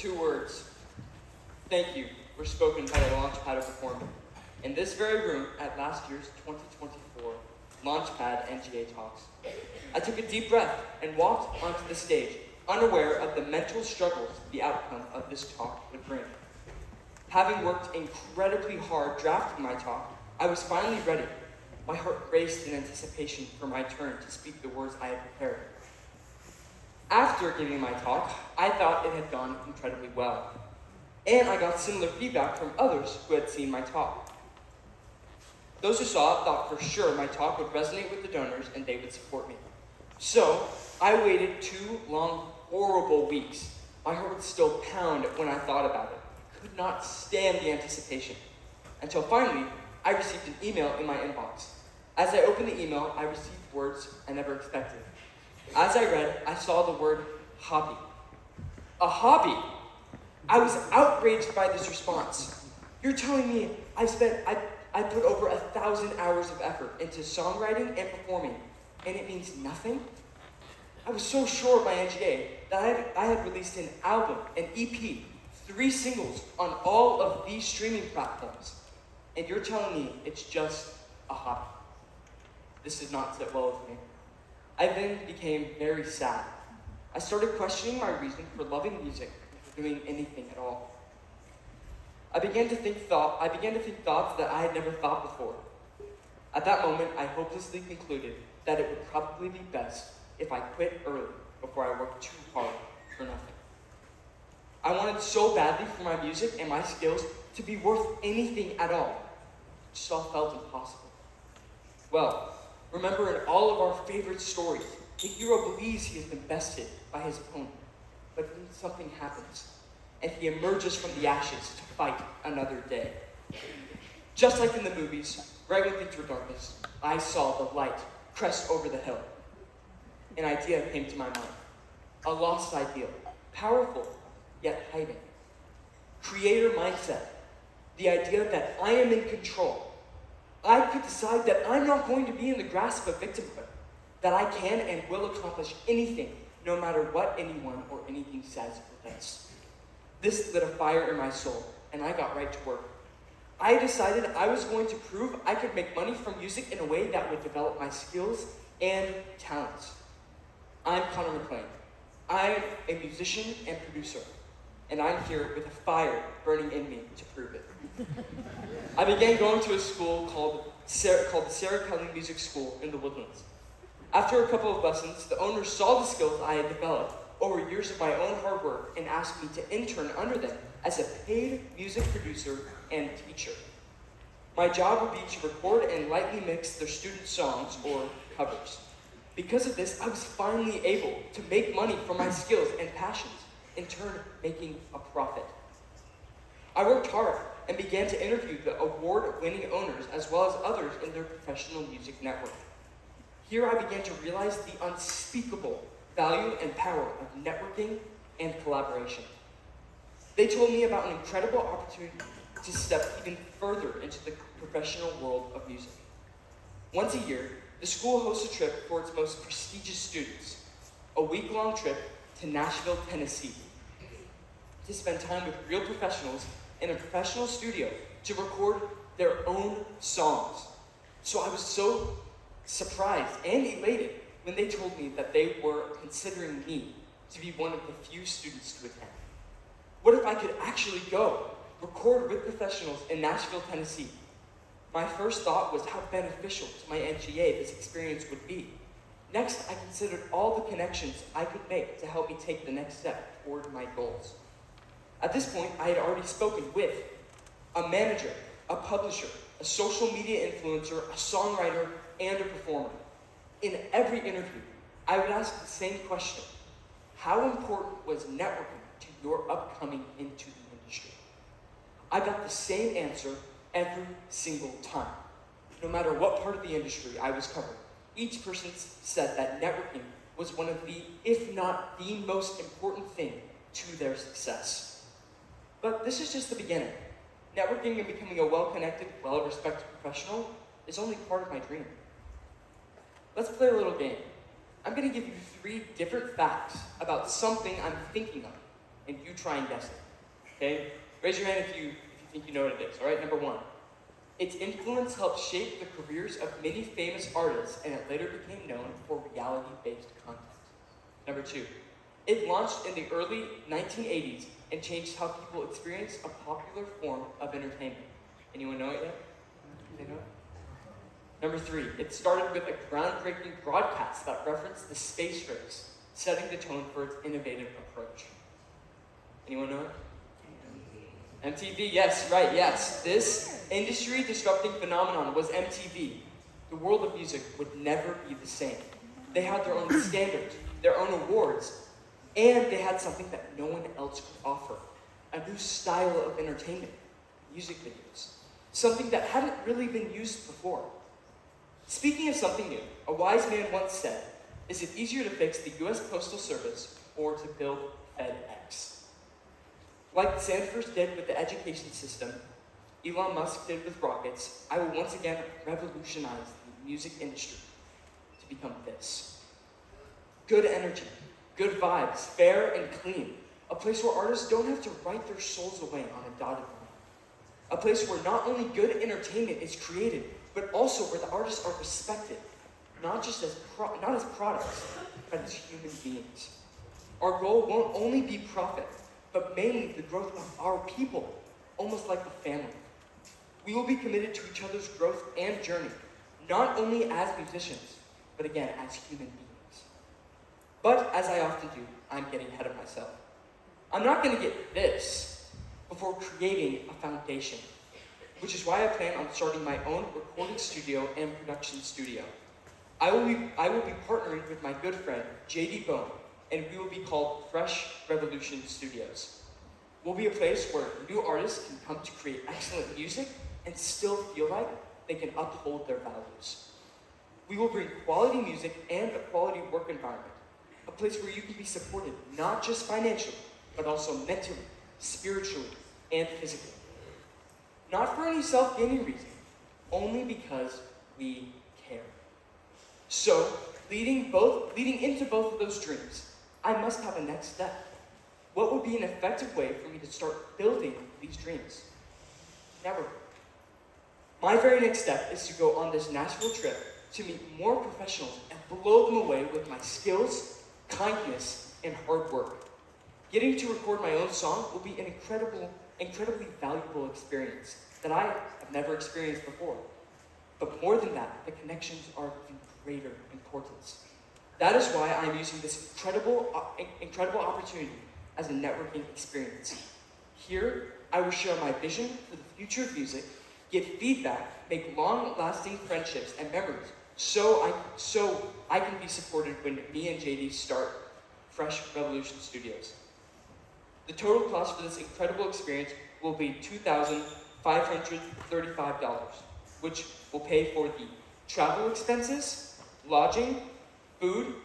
Two words. Thank you were spoken by the Launchpad of Performing in this very room at last year's 2024 Launchpad NGA Talks. I took a deep breath and walked onto the stage, unaware of the mental struggles the outcome of this talk would bring. Having worked incredibly hard drafting my talk, I was finally ready. My heart raced in anticipation for my turn to speak the words I had prepared. After giving my talk, I thought it had gone incredibly well, and I got similar feedback from others who had seen my talk. Those who saw it thought for sure my talk would resonate with the donors and they would support me. So, I waited 2 long, horrible weeks. My heart would still pound when I thought about it. Could not stand the anticipation. Until finally, I received an email in my inbox. As I opened the email, I received words I never expected. As I read, I saw the word hobby. A hobby! I was outraged by this response. You're telling me I put over 1,000 hours of effort into songwriting and performing, and it means nothing? I was so sure of my NGA that I had released an album, an EP, 3 singles on all of these streaming platforms, and you're telling me it's just a hobby. This did not sit well with me. I then became very sad. I started questioning my reason for loving music and for doing anything at all. I began to think thoughts that I had never thought before. At that moment, I hopelessly concluded that it would probably be best if I quit early before I worked too hard for nothing. I wanted so badly for my music and my skills to be worth anything at all. It just all felt impossible. Well, remember in all of our favorite stories, the hero believes he has been bested by his opponent, but then something happens, and he emerges from the ashes to fight another day. Just like in the movies, right when things were darkest, I saw the light crest over the hill. An idea came to my mind. A lost ideal, powerful, yet hiding. Creator mindset. The idea that I am in control. I could decide that I'm not going to be in the grasp of victimhood, that I can and will accomplish anything, no matter what anyone or anything says or does. This lit a fire in my soul, and I got right to work. I decided I was going to prove I could make money from music in a way that would develop my skills and talents. I'm Connor McLane. I'm a musician and producer, and I'm here with a fire burning in me to prove it. I began going to a school called the Sarah Kelly Music School in the Woodlands. After a couple of lessons, the owner saw the skills I had developed over years of my own hard work and asked me to intern under them as a paid music producer and teacher. My job would be to record and lightly mix their student songs or covers. Because of this, I was finally able to make money from my skills and passions, in turn making a profit. I worked hard and began to interview the award-winning owners as well as others in their professional music network. Here I began to realize the unspeakable value and power of networking and collaboration. They told me about an incredible opportunity to step even further into the professional world of music. Once a year, the school hosts a trip for its most prestigious students, a week-long trip to Nashville, Tennessee, to spend time with real professionals in a professional studio to record their own songs. So I was so surprised and elated when they told me that they were considering me to be one of the few students to attend. What if I could actually go record with professionals in Nashville, Tennessee? My first thought was how beneficial to my NGA this experience would be. Next, I considered all the connections I could make to help me take the next step toward my goals. At this point, I had already spoken with a manager, a publisher, a social media influencer, a songwriter, and a performer. In every interview, I would ask the same question: how important was networking to your upcoming into the industry? I got the same answer every single time. No matter what part of the industry I was covering, each person said that networking was one of the, if not the most important thing to their success. But this is just the beginning. Networking and becoming a well-connected, well-respected professional is only part of my dream. Let's play a little game. I'm going to give you 3 different facts about something I'm thinking of, and you try and guess it. Okay? Raise your hand if you think you know what it is. All right, number one. Its influence helped shape the careers of many famous artists, and it later became known for reality-based content. Number two. It launched in the early 1980s and changed how people experience a popular form of entertainment. Anyone know it yet? They know it? Number three, it started with a groundbreaking broadcast that referenced the space race, setting the tone for its innovative approach. Anyone know it? MTV, yes, right, yes. This industry-disrupting phenomenon was MTV. The world of music would never be the same. They had their own standards, their own awards, and they had something that no one else could offer. A new style of entertainment, music videos. Something that hadn't really been used before. Speaking of something new, a wise man once said, "Is it easier to fix the US Postal Service or to build FedEx?" Like Sanders did with the education system, Elon Musk did with rockets, I will once again revolutionize the music industry to become this. Good energy, good vibes, fair and clean. A place where artists don't have to write their souls away on a dotted line. A place where not only good entertainment is created, but also where the artists are respected, not just as not as products, but as human beings. Our goal won't only be profit, but mainly the growth of our people, almost like a family. We will be committed to each other's growth and journey, not only as musicians, but again, as human beings. But as I often do, I'm getting ahead of myself. I'm not going to get this before creating a foundation, which is why I plan on starting my own recording studio and production studio. I will be partnering with my good friend, JD Bone, and we will be called Fresh Revolution Studios. We'll be a place where new artists can come to create excellent music and still feel like they can uphold their values. We will bring quality music and a quality work environment, a place where you can be supported not just financially, but also mentally, spiritually, and physically. Not for any self-gaining reason, only because we care. So, leading into both of those dreams, I must have a next step. What would be an effective way for me to start building these dreams? Never. My very next step is to go on this Nashville trip to meet more professionals and blow them away with my skills, kindness, and hard work. Getting to record my own song will be an incredibly valuable experience that I have never experienced before. But more than that, the connections are of even greater importance. That is why I'm using this incredible opportunity as a networking experience. Here, I will share my vision for the future of music, give feedback, make long-lasting friendships and memories, so I can be supported when me and JD start Fresh Revolution Studios. The total cost for this incredible experience will be $2,535, which will pay for the travel expenses, lodging, food,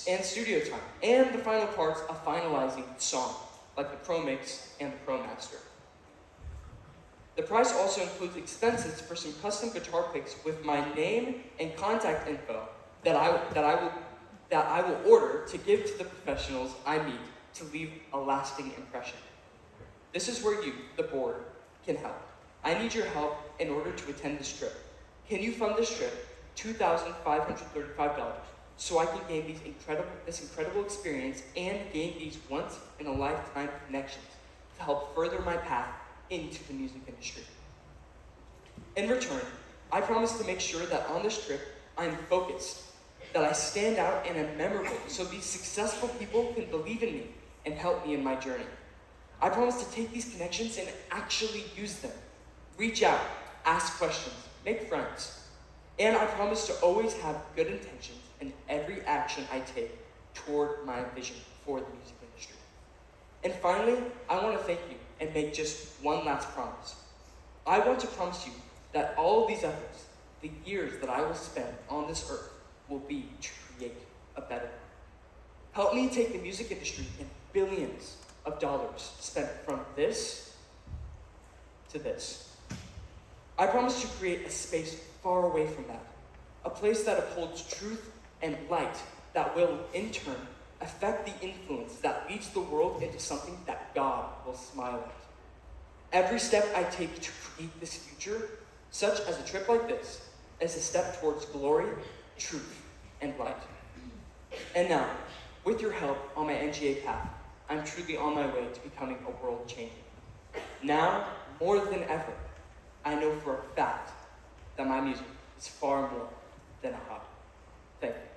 and studio time, and the final parts of finalizing the song, like the pro mix and the pro master. The price also includes expenses for some custom guitar picks with my name and contact info that I will order to give to the professionals I meet to leave a lasting impression. This is where you, the board, can help. I need your help in order to attend this trip. Can you fund this trip? $2,535, so I can gain this incredible experience and gain these once-in-a-lifetime connections to help further my path into the music industry. In return, I promise to make sure that on this trip, I'm focused, that I stand out and am memorable, so these successful people can believe in me and help me in my journey. I promise to take these connections and actually use them. Reach out, ask questions, make friends. And I promise to always have good intentions in every action I take toward my vision for the music industry. And finally, I want to thank you and make just one last promise. I want to promise you that all of these efforts, the years that I will spend on this earth, will be to create a better one. Help me take the music industry and billions of dollars spent from this to this. I promise to create a space far away from that, a place that upholds truth and light that will, in turn, affect the influence that leads the world into something that God will smile at. Every step I take to create this future, such as a trip like this, is a step towards glory, truth, and light. And now, with your help on my NGA path, I'm truly on my way to becoming a world changer. Now, more than ever, I know for a fact that my music is far more than a hobby. Thank you.